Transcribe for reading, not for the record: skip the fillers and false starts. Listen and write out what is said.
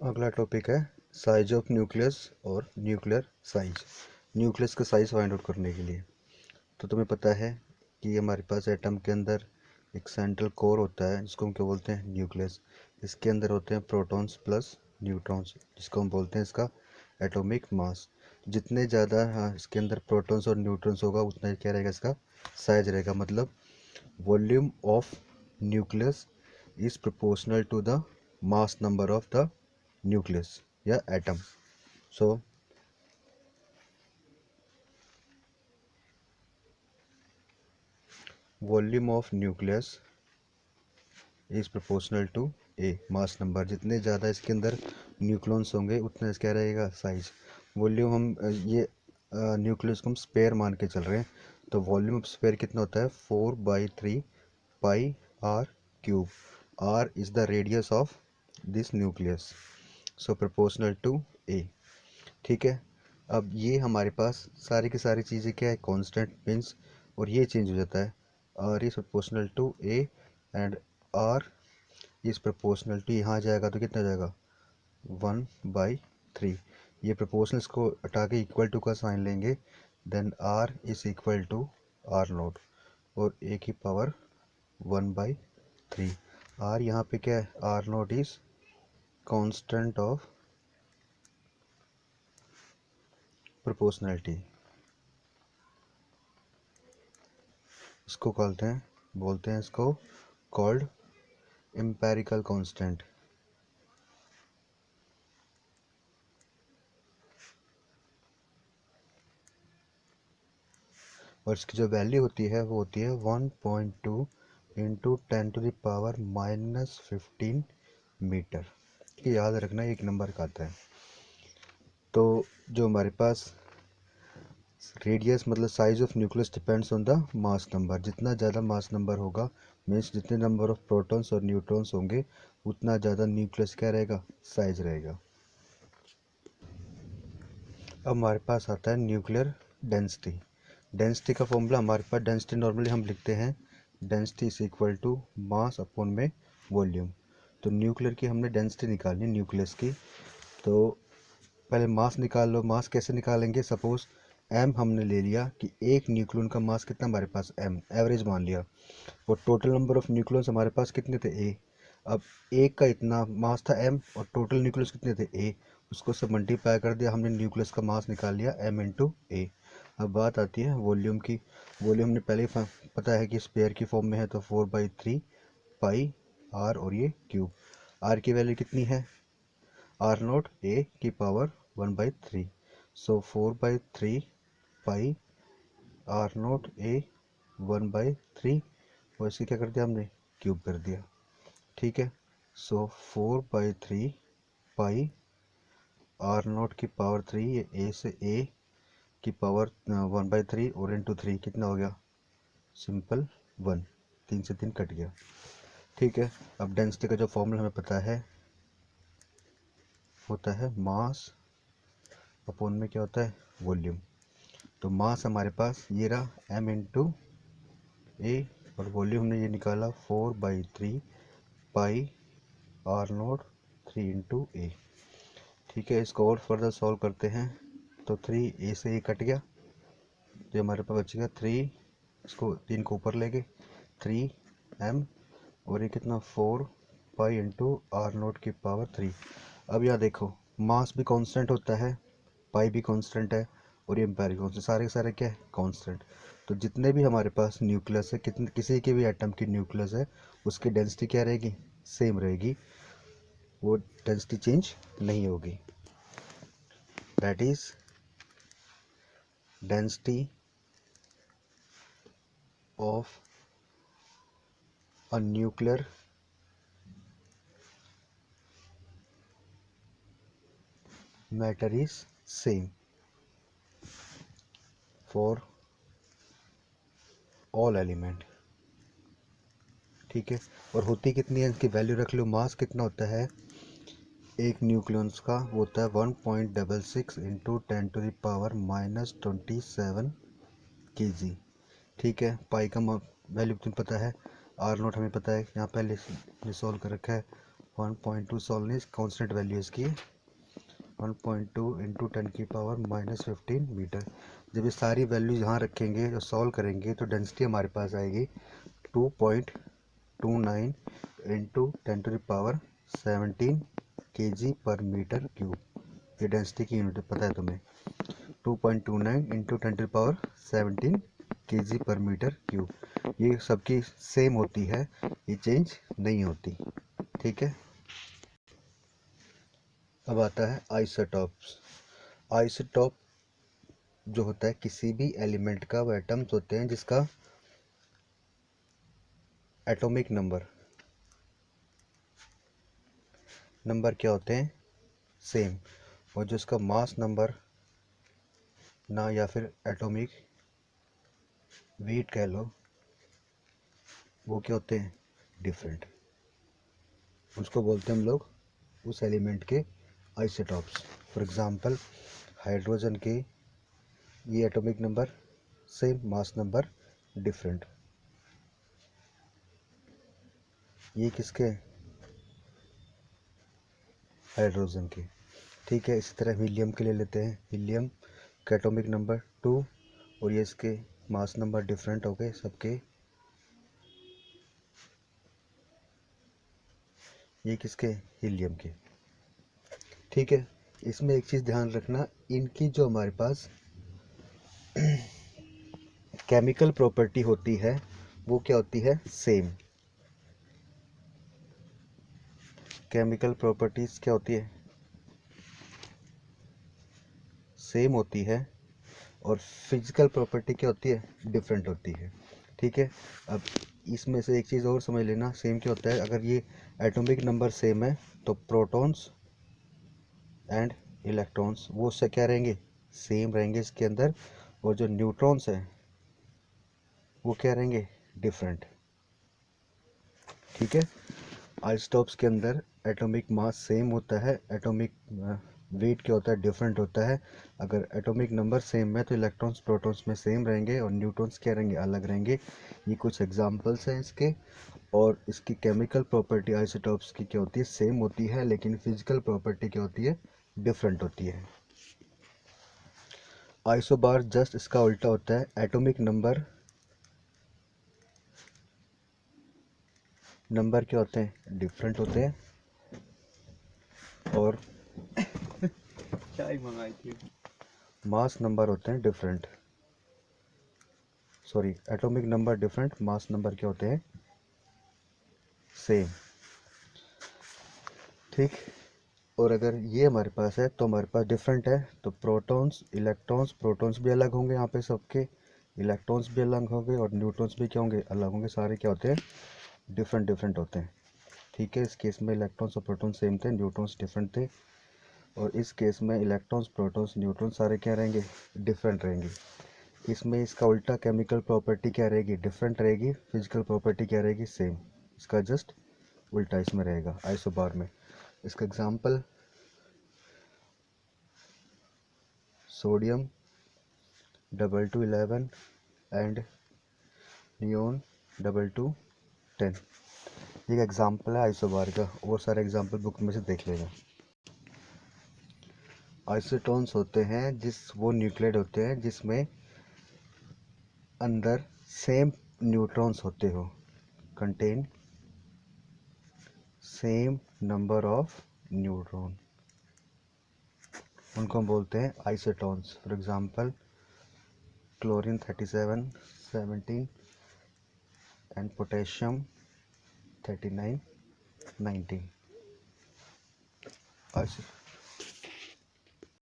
अगला टॉपिक है size of nucleus और न्यूक्लियर साइज। न्यूक्लियस का साइज फाइंड आउट करने के लिए तो तुम्हें पता है कि हमारे पास एटम के अंदर एक सेंट्रल कोर होता है जिसको हम क्या बोलते हैं, न्यूक्लियस। इसके अंदर होते हैं प्रोटॉन्स प्लस न्यूट्रॉन्स जिसको हम बोलते हैं इसका एटॉमिक मास। जितने ज़्यादा इसके अंदर प्रोटॉन्स और न्यूट्रॉन्स होगा उतना ही क्या रहेगा, इसका साइज रहेगा। मतलब volume of nucleus is proportional to the mass number of the nucleus या atom. So volume of nucleus is proportional to a mass number। जितने ज़्यादा इसके अंदर न्यूक्लियस होंगे उतना इसका रहेगा साइज। वॉल्यूम हम ये न्यूक्लियस को हम स्पेयर मान के चल रहे हैं, तो वॉल्यूम ऑफ स्पेयर कितना होता है 4/3 pi r cube. R is the radius of this nucleus, so proportional to A. ठीक है, अब ये हमारे पास सारी की सारी चीज़ें क्या है, कांस्टेंट मीन्स, और ये चेंज हो जाता है। R is proportional to A and R is proportional to, यहाँ जाएगा तो कितना जाएगा 1/3। ये प्रोपोर्शनल्स को हटा के इक्वल टू का साइन लेंगे, then R is equal to R naught और ए की पावर 1/3। आर यहाँ पे क्या है, R naught is constant of proportionality. इसको बोलते हैं इसको कॉल्ड एम्पेरिकल कांस्टेंट। और इसकी जो वैल्यू होती है वो होती है 1.2 इंटू 10⁻⁻15 मीटर। ये याद रखना, एक नंबर का आता है। तो जो हमारे पास रेडियस मतलब size of nucleus depends on the mass number. जितना ज़्यादा मास नंबर होगा मीन्स जितने नंबर ऑफ प्रोटॉन्स और न्यूट्रॉन्स होंगे उतना ज़्यादा न्यूक्लियस क्या रहेगा, साइज रहेगा। अब हमारे पास आता है न्यूक्लियर डेंसिटी। डेंसिटी का फॉर्मूला हमारे पास, डेंसिटी नॉर्मली हम लिखते हैं density is equal to mass upon में वॉल्यूम। तो न्यूक्लियर की हमने डेंसिटी निकालनी, न्यूक्लियस की। तो पहले मास निकाल लो। मास कैसे निकालेंगे, सपोज एम हमने ले लिया कि एक न्यूक्लियन का मास कितना हमारे पास एम, एवरेज मान लिया, और टोटल नंबर ऑफ न्यूक्लियस हमारे पास कितने थे ए। अब एक का इतना मास था एम और टोटल न्यूक्लियस कितने थे ए, उसको सब मल्टीप्लाई कर दिया, हमने न्यूक्लियस का मास निकाल लिया एम इंटू ए। अब बात आती है वॉल्यूम की। वॉल्यूम हमने पहले पता है कि स्पेयर की फॉर्म में है, तो 4/3 पाई आर और ये क्यूब। आर की वैल्यू कितनी है, आर नोट ए की power 1/3, so 4/3 pi r naught A 1/3, और इसे क्या कर दिया हमने, क्यूब कर दिया। ठीक है, सो 4/3 पाई आर नोट की पावर 3, ये ए से ए की पावर 1/3 और इंटू 3 कितना हो गया, सिंपल 1, 3 से 3 कट गया। ठीक है, अब डेंसिटी का जो फॉर्मूला हमें पता है होता है मास अपॉन में क्या होता है, वॉल्यूम। तो मास हमारे पास ये रहा m इंटू ए, और वॉल्यूम हमने ये निकाला 4/3 पाई आर नोट 3 इंटू ए। ठीक है, इसको और फर्दर सॉल्व करते हैं तो 3 ए से ए कट गया, तो हमारे पास बचेगा 3, इसको 3 को ऊपर ले गए 3m, और ये कितना 4 पाई इंटू आर नोट की पावर 3। अब यहाँ देखो मास भी कांस्टेंट होता है, पाई भी कांस्टेंट है, और ये एम्पेरिकल कांस्टेंट, सारे के सारे क्या है, कांस्टेंट। तो जितने भी हमारे पास न्यूक्लियस है, कितने किसी के भी एटम की न्यूक्लियस है, उसकी डेंसिटी क्या रहेगी, सेम रहेगी, वो डेंसिटी चेंज नहीं होगी। That is density of a nuclear matter is same for all element. ठीक है, और होती कितनी है, इसकी वैल्यू रख लो। मास कितना होता है एक न्यूक्लियस का, वो होता है 1.66 इंटू 10⁻⁻27 kg। ठीक है, पाई का वैल्यू तुम्हें पता है, आर नोट हमें पता है, यहाँ पहले सॉल्व कर रखा है, 1.2 सोलनिस कांस्टेंट वैल्यू इसकी 1.2 इंटू 10⁻⁻15 मीटर। जब ये सारी वैल्यू यहाँ रखेंगे जो सॉल्व करेंगे तो डेंसिटी हमारे पास आएगी 2.29 इंटू 10⁻17 kg/m³। ये डेंसिटी की यूनिट पता है तुम्हें, 2.29 इंटू 10⁻17 kg/m³। ये सबकी सेम होती है, ये चेंज नहीं होती। ठीक है, अब आता है आइसोटॉप्स। आइसोटॉप जो होता है किसी भी एलिमेंट का, वो एटम्स होते हैं जिसका एटॉमिक नंबर क्या होते हैं, सेम, और जो इसका मास नंबर ना, या फिर एटॉमिक वेट कह लो, वो क्या होते हैं, डिफरेंट। उसको बोलते हैं हम लोग उस एलिमेंट के आइसोटॉप्स। फॉर एग्जांपल हाइड्रोजन के ये atomic number same, mass number different. ये किसके, हाइड्रोजन के। ठीक है, इसी तरह हीलियम के ले लेते हैं। हीलियम का एटॉमिक नंबर 2 और ये इसके मास नंबर डिफरेंट हो गए सबके। ये किसके, हीलियम के। ठीक है, इसमें एक चीज़ ध्यान रखना, इनकी जो हमारे पास केमिकल प्रॉपर्टी होती है वो क्या होती है, सेम। केमिकल प्रॉपर्टीज क्या होती है, सेम होती है, और फिजिकल प्रॉपर्टी क्या होती है, डिफरेंट होती है। ठीक है, अब इसमें से एक चीज़ और समझ लेना, सेम क्या होता है, अगर ये एटॉमिक नंबर सेम है तो प्रोटॉन्स एंड इलेक्ट्रॉन्स वो उससे क्या रहेंगे, सेम रहेंगे इसके अंदर, और जो न्यूट्रॉन्स हैं वो क्या रहेंगे, डिफरेंट। ठीक है, आइसोटॉप्स के अंदर एटॉमिक मास सेम होता है, एटॉमिक वेट क्या होता है, डिफरेंट होता है। अगर एटॉमिक नंबर सेम है तो इलेक्ट्रॉन्स प्रोटॉन्स में सेम रहेंगे और न्यूट्रॉन्स क्या रहेंगे, अलग रहेंगे। ये कुछ एग्जांपल्स हैं इसके। और इसकी केमिकल प्रॉपर्टी आइसोटॉप्स की क्या होती है, सेम होती है, लेकिन फिजिकल प्रॉपर्टी क्या होती है, डिफरेंट होती है। आइसोबार जस्ट इसका उल्टा होता है, एटॉमिक नंबर क्या होते हैं, डिफरेंट होते हैं, और चाय मंगाई थी। मास नंबर होते हैं different. Sorry, atomic number different, mass number क्या होते हैं, सेम। ठीक, और अगर ये हमारे पास है तो हमारे पास डिफरेंट है, तो प्रोटॉन्स इलेक्ट्रॉन्स, प्रोटॉन्स भी अलग होंगे यहाँ पे सबके, इलेक्ट्रॉन्स भी अलग होंगे, और न्यूट्रॉन्स भी क्या होंगे, अलग होंगे। सारे क्या होते हैं, डिफरेंट होते हैं। ठीक है, इस केस में इलेक्ट्रॉन्स और प्रोटॉन्स सेम थे, न्यूट्रॉन्स डिफरेंट थे, और इस केस में इलेक्ट्रॉन्स प्रोटॉन्स न्यूट्रॉन्स सारे क्या रहेंगे, डिफरेंट रहेंगे। इसमें इसका उल्टा, केमिकल प्रॉपर्टी क्या रहेगी, डिफरेंट रहेगी, फिजिकल प्रॉपर्टी क्या रहेगी, सेम। इसका जस्ट उल्टा इसमें रहेगा आइसोबार में। इसका एग्जांपल सोडियम 211 एंड नियोन 210। ये एग्जांपल है आइसोबार का, और सारे एग्जांपल बुक में से देख लेना। आइसोटोन्स होते हैं वो न्यूक्लियड होते हैं जिसमें अंदर सेम न्यूट्रॉन्स होते हो, contain same number of neutron, उनको हम बोलते हैं isotones. For example chlorine 37 17 and potassium 39 19।